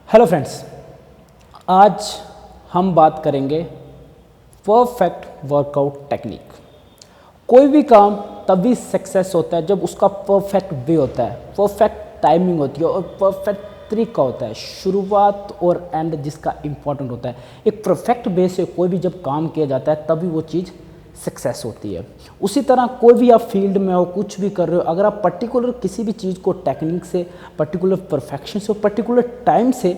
Hello friends, आज हम बात करेंगे परफेक्ट वर्कआउट टेक्निक। कोई भी काम तभी सक्सेस होता है जब उसका परफेक्ट वे होता है, परफेक्ट टाइमिंग होती है और परफेक्ट तरीका होता है। शुरुआत और एंड जिसका इम्पोर्टेंट होता है। एक परफेक्ट वे से कोई भी जब काम किया जाता है तभी वो चीज़ सक्सेस होती है। उसी तरह कोई भी आप फील्ड में हो, कुछ भी कर रहे हो, अगर आप पर्टिकुलर किसी भी चीज़ को टेक्निक से, पर्टिकुलर परफेक्शन से, पर्टिकुलर टाइम से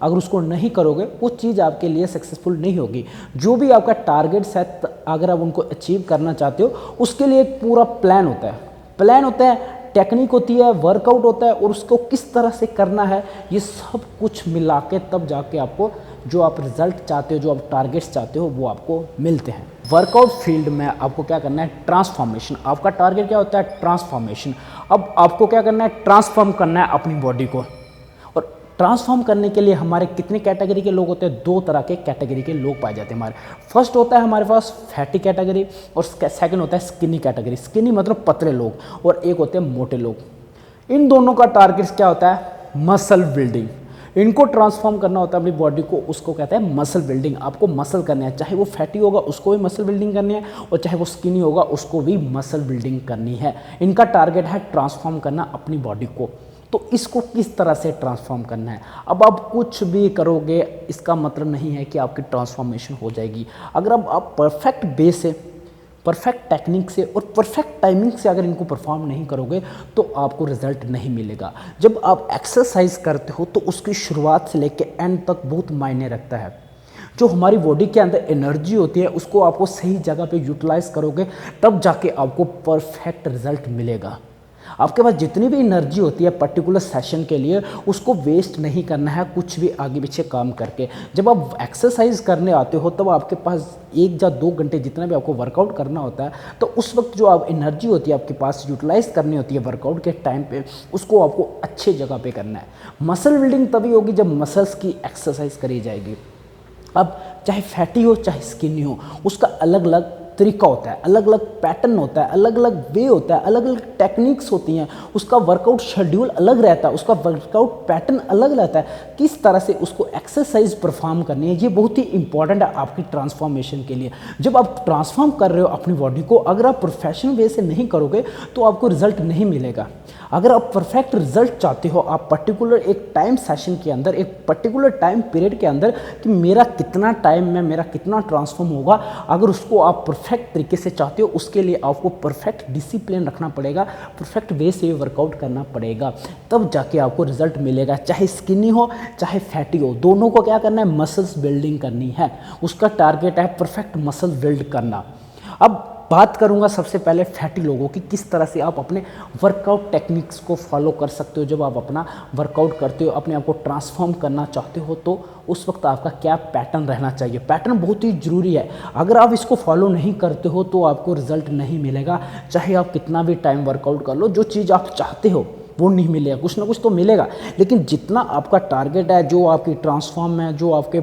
अगर उसको नहीं करोगे, वो चीज़ आपके लिए सक्सेसफुल नहीं होगी। जो भी आपका टारगेट्स है, अगर आप उनको अचीव करना चाहते हो, उसके लिए एक पूरा प्लान होता है, टेक्निक होती है, वर्कआउट होता है और उसको किस तरह से करना है, ये सब कुछ मिला के तब जाके आपको जो आप रिजल्ट चाहते हो, जो आप टारगेट्स चाहते हो, वो आपको मिलते हैं। वर्कआउट फील्ड में आपको क्या करना है? ट्रांसफॉर्मेशन। आपका टारगेट क्या होता है? ट्रांसफॉर्मेशन। अब आपको क्या करना है? ट्रांसफॉर्म करना है अपनी बॉडी को। और ट्रांसफॉर्म करने के लिए हमारे कितने कैटेगरी के लोग होते हैं? दो तरह के कैटेगरी के लोग पाए जाते हैं हमारे। फर्स्ट होता है हमारे पास फैटी कैटेगरी और सेकंड होता है स्किनी कैटेगरी। स्किनी मतलब पतले लोग और एक होते हैं मोटे लोग। इन दोनों का टारगेट क्या होता है? Muscle building. इनको ट्रांसफॉर्म करना होता है अपनी बॉडी को, उसको कहते हैं मसल बिल्डिंग। आपको मसल करना है, चाहे वो फैटी होगा उसको भी मसल बिल्डिंग करनी है और चाहे वो स्किनी होगा उसको भी मसल बिल्डिंग करनी है। इनका टारगेट है ट्रांसफॉर्म करना अपनी बॉडी को। तो इसको किस तरह से ट्रांसफॉर्म करना है? अब आप कुछ भी करोगे इसका मतलब नहीं है कि आपकी ट्रांसफॉर्मेशन हो जाएगी। अगर अब आप परफेक्ट बेस से, परफेक्ट टेक्निक से और परफेक्ट टाइमिंग से अगर इनको परफॉर्म नहीं करोगे तो आपको रिजल्ट नहीं मिलेगा। जब आप एक्सरसाइज करते हो तो उसकी शुरुआत से लेकर एंड तक बहुत मायने रखता है। जो हमारी बॉडी के अंदर एनर्जी होती है उसको आपको सही जगह पे यूटिलाइज करोगे तब जाके आपको परफेक्ट रिजल्ट मिलेगा। आपके पास जितनी भी एनर्जी होती है पर्टिकुलर सेशन के लिए, उसको वेस्ट नहीं करना है कुछ भी आगे पीछे काम करके। जब आप एक्सरसाइज करने आते हो तब आपके पास 1 या 2 घंटे जितना भी आपको वर्कआउट करना होता है, तो उस वक्त जो आप एनर्जी होती है आपके पास यूटिलाइज करनी होती है वर्कआउट के टाइम पे, उसको आपको अच्छे जगह पे करना है। मसल बिल्डिंग तभी होगी जब मसल्स की एक्सरसाइज करी जाएगी। अब चाहे फैटी हो चाहे स्किनी हो, उसका अलग अलग तरीका होता है, अलग अलग पैटर्न होता है, अलग अलग वे होता है, अलग अलग टेक्निक्स होती हैं। उसका वर्कआउट शेड्यूल अलग रहता है, उसका वर्कआउट पैटर्न अलग रहता है। किस तरह से उसको एक्सरसाइज परफॉर्म करनी है, ये बहुत ही इंपॉर्टेंट है आपकी ट्रांसफॉर्मेशन के लिए। जब आप ट्रांसफॉर्म कर रहे हो अपनी बॉडी को, अगर आप प्रोफेशनल वे से नहीं करोगे तो आपको रिजल्ट नहीं मिलेगा। अगर आप परफेक्ट रिजल्ट चाहते हो, आप पर्टिकुलर एक टाइम सेशन के अंदर, एक पर्टिकुलर टाइम पीरियड के अंदर कि मेरा कितना टाइम में मेरा कितना ट्रांसफॉर्म होगा, अगर उसको आप परफेक्ट तरीके से चाहते हो, उसके लिए आपको परफेक्ट डिसिप्लिन रखना पड़ेगा, परफेक्ट वे से वर्कआउट करना पड़ेगा, तब जाके आपको रिजल्ट मिलेगा। चाहे स्किनी हो चाहे फैटी हो, दोनों को क्या करना है? मसल्स बिल्डिंग करनी है। उसका टारगेट है परफेक्ट मसल बिल्ड करना। अब बात करूंगा सबसे पहले फैटी लोगों की, किस तरह से आप अपने वर्कआउट टेक्निक्स को फॉलो कर सकते हो। जब आप अपना वर्कआउट करते हो, अपने आप को ट्रांसफॉर्म करना चाहते हो, तो उस वक्त आपका क्या पैटर्न रहना चाहिए। पैटर्न बहुत ही ज़रूरी है। अगर आप इसको फॉलो नहीं करते हो तो आपको रिजल्ट नहीं मिलेगा। चाहे आप कितना भी टाइम वर्कआउट कर लो, जो चीज़ आप चाहते हो वो नहीं मिलेगा। कुछ ना कुछ तो मिलेगा, लेकिन जितना आपका टारगेट है, जो आपकी ट्रांसफॉर्म है, जो आपके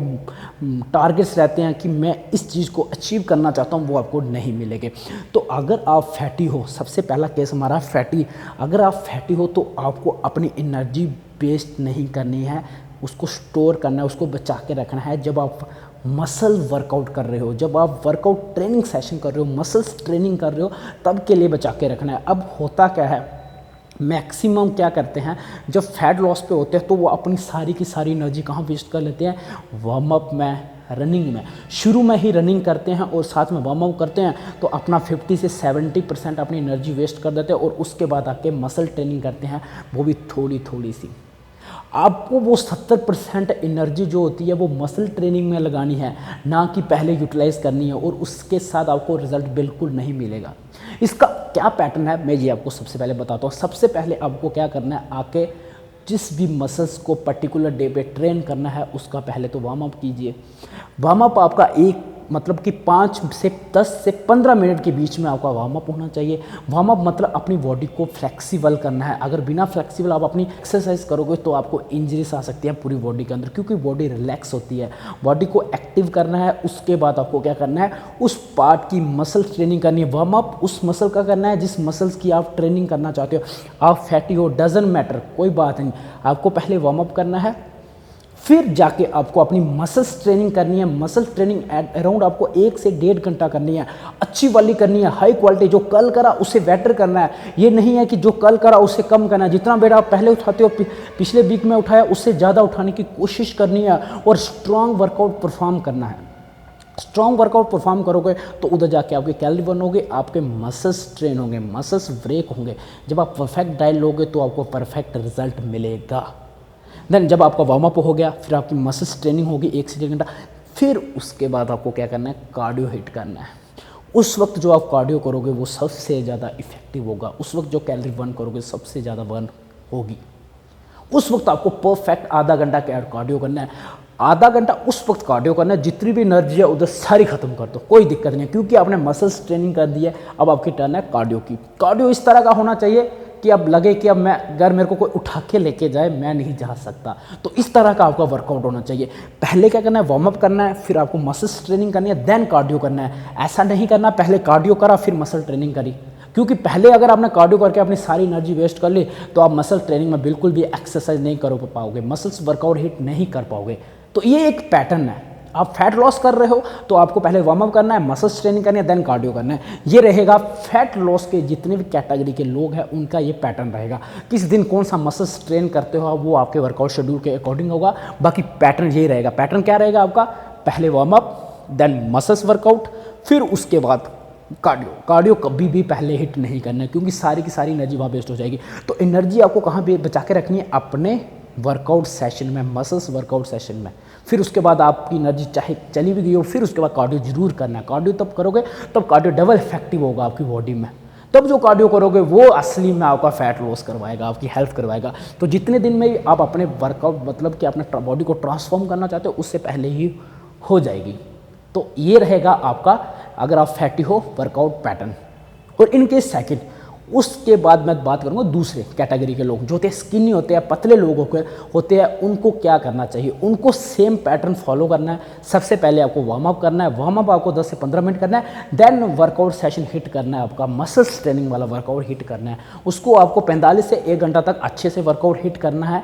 टारगेट्स रहते हैं कि मैं इस चीज़ को अचीव करना चाहता हूँ, वो आपको नहीं मिलेंगे। तो अगर आप फैटी हो, सबसे पहला केस हमारा फैटी। अगर आप फैटी हो तो आपको अपनी एनर्जी वेस्ट नहीं करनी है, उसको स्टोर करना है, उसको बचा के रखना है। जब आप मसल वर्कआउट कर रहे हो, जब आप वर्कआउट ट्रेनिंग सेशन कर रहे हो, मसल्स ट्रेनिंग कर रहे हो, तब के लिए बचा के रखना है। अब होता क्या है, मैक्सिमम क्या करते हैं, जब फैट लॉस पे होते हैं तो वो अपनी सारी की सारी एनर्जी कहाँ वेस्ट कर लेते हैं? वार्म अप में, रनिंग में। शुरू में ही रनिंग करते हैं और साथ में वार्म अप करते हैं, तो अपना 50 से 70% अपनी एनर्जी वेस्ट कर देते हैं और उसके बाद आके मसल ट्रेनिंग करते हैं, वो भी थोड़ी थोड़ी सी। आपको वो 70% एनर्जी जो होती है वो मसल ट्रेनिंग में लगानी है, ना कि पहले यूटिलाइज करनी है, और उसके साथ आपको रिजल्ट बिल्कुल नहीं मिलेगा। इसका क्या पैटर्न है मैं ये आपको सबसे पहले बताता हूँ। सबसे पहले आपको क्या करना है, आके जिस भी मसल्स को पर्टिकुलर डे पे ट्रेन करना है उसका पहले तो वार्म अप कीजिए। वार्म अप आपका एक मतलब कि 5 से 10 से 15 मिनट के बीच में आपका वार्म अप होना चाहिए। वार्म अप मतलब अपनी बॉडी को फ्लेक्सिबल करना है। अगर बिना फ्लेक्सिबल आप अपनी एक्सरसाइज करोगे तो आपको इंजरीज आ सकती है पूरी बॉडी के अंदर, क्योंकि बॉडी रिलैक्स होती है। बॉडी को एक्टिव करना है, उसके बाद आपको क्या करना है, उस पार्ट की मसल ट्रेनिंग करनी है। वार्म अप उस मसल का करना है जिस मसल्स की आप ट्रेनिंग करना चाहते हो। आप फैटी हो, डजंट मैटर, कोई बात नहीं, आपको पहले वार्म अप करना है। फिर जाके आपको अपनी मसल्स ट्रेनिंग करनी है। मसल ट्रेनिंग अराउंड आपको 1 से 1.5 घंटा करनी है, अच्छी वाली करनी है, हाई क्वालिटी। जो कल करा उससे बेटर करना है। ये नहीं है कि जो कल करा उससे कम करना है। जितना वेट आप पहले उठाते हो, पिछले वीक में उठाया, उससे ज़्यादा उठाने की कोशिश करनी है और स्ट्रॉन्ग वर्कआउट परफॉर्म करना है। स्ट्रॉन्ग वर्कआउट परफॉर्म करोगे तो उधर जाके आपके कैलोरी बर्न होंगे, आपके मसल्स ट्रेन होंगे, मसल्स ब्रेक होंगे। जब आप परफेक्ट डाइट लोगे तो आपको परफेक्ट रिजल्ट मिलेगा। देन जब आपका वार्म अप हो गया, फिर आपकी मसल्स ट्रेनिंग होगी 1 से 1.5 घंटा। फिर उसके बाद आपको क्या करना है, कार्डियो हिट करना है। उस वक्त जो आप कार्डियो करोगे वो सबसे ज़्यादा इफेक्टिव होगा। उस वक्त जो कैलोरी बर्न करोगे सबसे ज़्यादा बर्न होगी। उस वक्त आपको परफेक्ट आधा घंटा कार्डियो करना है। आधा घंटा उस वक्त कार्डियो करना है, जितनी भी एनर्जी है उधर सारी खत्म कर दो, कोई दिक्कत नहीं है, क्योंकि आपने मसल्स ट्रेनिंग कर दी है। अब आपकी टर्न है कार्डियो की। कार्डियो इस तरह का होना चाहिए कि अब लगे कि अब मैं, अगर मेरे को कोई उठा के लेके जाए मैं नहीं जा सकता, तो इस तरह का आपका वर्कआउट होना चाहिए। पहले क्या करना है, वार्म अप करना है, फिर आपको मसल्स ट्रेनिंग करनी है, देन कार्डियो करना है। ऐसा नहीं करना पहले कार्डियो करा फिर मसल ट्रेनिंग करी, क्योंकि पहले अगर आपने कार्डियो करके अपनी सारी एनर्जी वेस्ट कर ली तो आप मसल ट्रेनिंग में बिल्कुल भी एक्सरसाइज नहीं कर पाओगे, मसल्स वर्कआउट हिट नहीं कर पाओगे। तो ये एक पैटर्न है। आप फैट लॉस कर रहे हो तो आपको पहले वार्म अप करना है, मसल्स ट्रेनिंग करनी है, देन कार्डियो करना है। ये रहेगा फैट लॉस के जितने भी कैटेगरी के लोग हैं उनका ये पैटर्न रहेगा। किस दिन कौन सा मसल्स ट्रेन करते हो वो आपके वर्कआउट शेड्यूल के अकॉर्डिंग होगा। बाकी पैटर्न यही रहेगा। पैटर्न क्या रहेगा आपका, पहले warm up, then muscles workout, फिर उसके बाद कार्डियो। कार्डियो कभी भी पहले हिट नहीं करना है, क्योंकि सारी की सारी एनर्जी वहाँ वेस्ट हो जाएगी। तो एनर्जी आपको कहाँ पे बचा के रखनी है, अपने वर्कआउट सेशन में, मसल्स वर्कआउट सेशन में। फिर उसके बाद आपकी एनर्जी चाहे चली भी गई हो, फिर उसके बाद कार्डियो जरूर करना है। कार्डियो तब करोगे तब कार्डियो डबल इफेक्टिव होगा आपकी बॉडी में। तब जो कार्डियो करोगे वो असली में आपका फैट लॉस करवाएगा, आपकी हेल्प करवाएगा। तो जितने दिन में आप अपने वर्कआउट मतलब कि अपने बॉडी को ट्रांसफॉर्म करना चाहते हो उससे पहले ही हो जाएगी। तो ये रहेगा आपका, अगर आप फैटी हो, वर्कआउट पैटर्न। और इनके सेकंड, उसके बाद मैं बात करूंगा दूसरे कैटेगरी के लोग जो होते हैं, स्किनी होते हैं, पतले लोगों के होते हैं, उनको क्या करना चाहिए। उनको सेम पैटर्न फॉलो करना है। सबसे पहले आपको वार्म अप करना है। वार्म अप आपको 10 से 15 मिनट करना है। देन वर्कआउट सेशन हिट करना है, आपका मसल्स ट्रेनिंग वाला वर्कआउट हिट करना है। उसको आपको 45 से 1 घंटा तक अच्छे से वर्कआउट हिट करना है।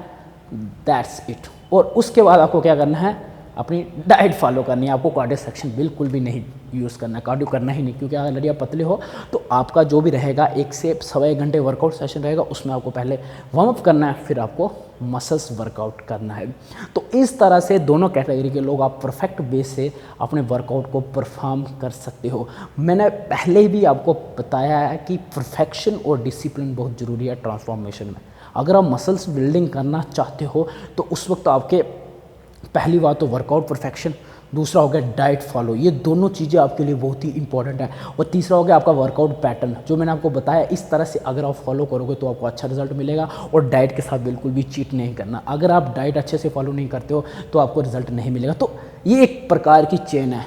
That's it. और उसके बाद आपको क्या करना है, अपनी डाइट फॉलो करनी है। आपको कार्डियो सेक्शन बिल्कुल भी नहीं यूज़ करना है, कार्डियो करना ही नहीं, क्योंकि अगर यदि आप पतले हो तो आपका जो भी रहेगा 1 से 1.25 घंटे वर्कआउट सेशन रहेगा, उसमें आपको पहले वार्म अप करना है, फिर आपको मसल्स वर्कआउट करना है। तो इस तरह से दोनों कैटेगरी के लोग आप परफेक्ट बेस से अपने वर्कआउट को परफॉर्म कर सकते हो। मैंने पहले भी आपको बताया है कि परफेक्शन और डिसिप्लिन बहुत ज़रूरी है ट्रांसफॉर्मेशन में। अगर आप मसल्स बिल्डिंग करना चाहते हो तो उस वक्त आपके पहली बात तो वर्कआउट परफेक्शन, दूसरा हो गया डाइट फॉलो। ये दोनों चीज़ें आपके लिए बहुत ही इंपॉर्टेंट है। और तीसरा हो गया आपका वर्कआउट पैटर्न, जो मैंने आपको बताया। इस तरह से अगर आप फॉलो करोगे तो आपको अच्छा रिजल्ट मिलेगा। और डाइट के साथ बिल्कुल भी चीट नहीं करना। अगर आप डाइट अच्छे से फॉलो नहीं करते हो तो आपको रिजल्ट नहीं मिलेगा। तो ये एक प्रकार की चेन है,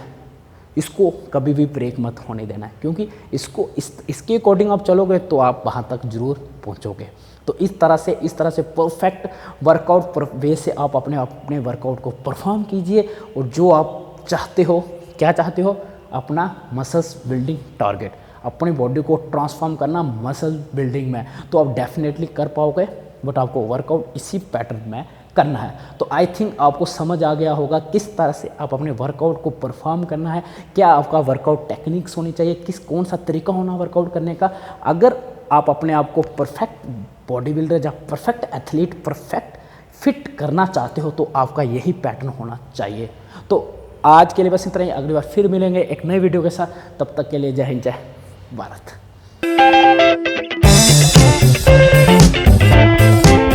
इसको कभी भी ब्रेक मत होने देना है, क्योंकि इसके अकॉर्डिंग आप चलोगे तो आप वहाँ तक जरूर पहुँचोगे। तो इस तरह से परफेक्ट वर्कआउट वे से आप अपने वर्कआउट को परफॉर्म कीजिए। और जो आप चाहते हो, क्या चाहते हो, अपना मसल्स बिल्डिंग टारगेट, अपनी बॉडी को ट्रांसफॉर्म करना मसल बिल्डिंग में, तो आप डेफिनेटली कर पाओगे। बट आपको वर्कआउट इसी पैटर्न में करना है। तो आई थिंक आपको समझ आ गया होगा किस तरह से आप अपने वर्कआउट को परफॉर्म करना है, क्या आपका वर्कआउट टेक्निक्स होनी चाहिए, कौन सा तरीका होना वर्कआउट करने का। अगर आप अपने आप को परफेक्ट बॉडी बिल्डर या परफेक्ट एथलीट, परफेक्ट फिट करना चाहते हो तो आपका यही पैटर्न होना चाहिए। तो आज के लिए बस इतना ही। अगली बार फिर मिलेंगे एक नई वीडियो के साथ। तब तक के लिए जय हिंद, जय भारत।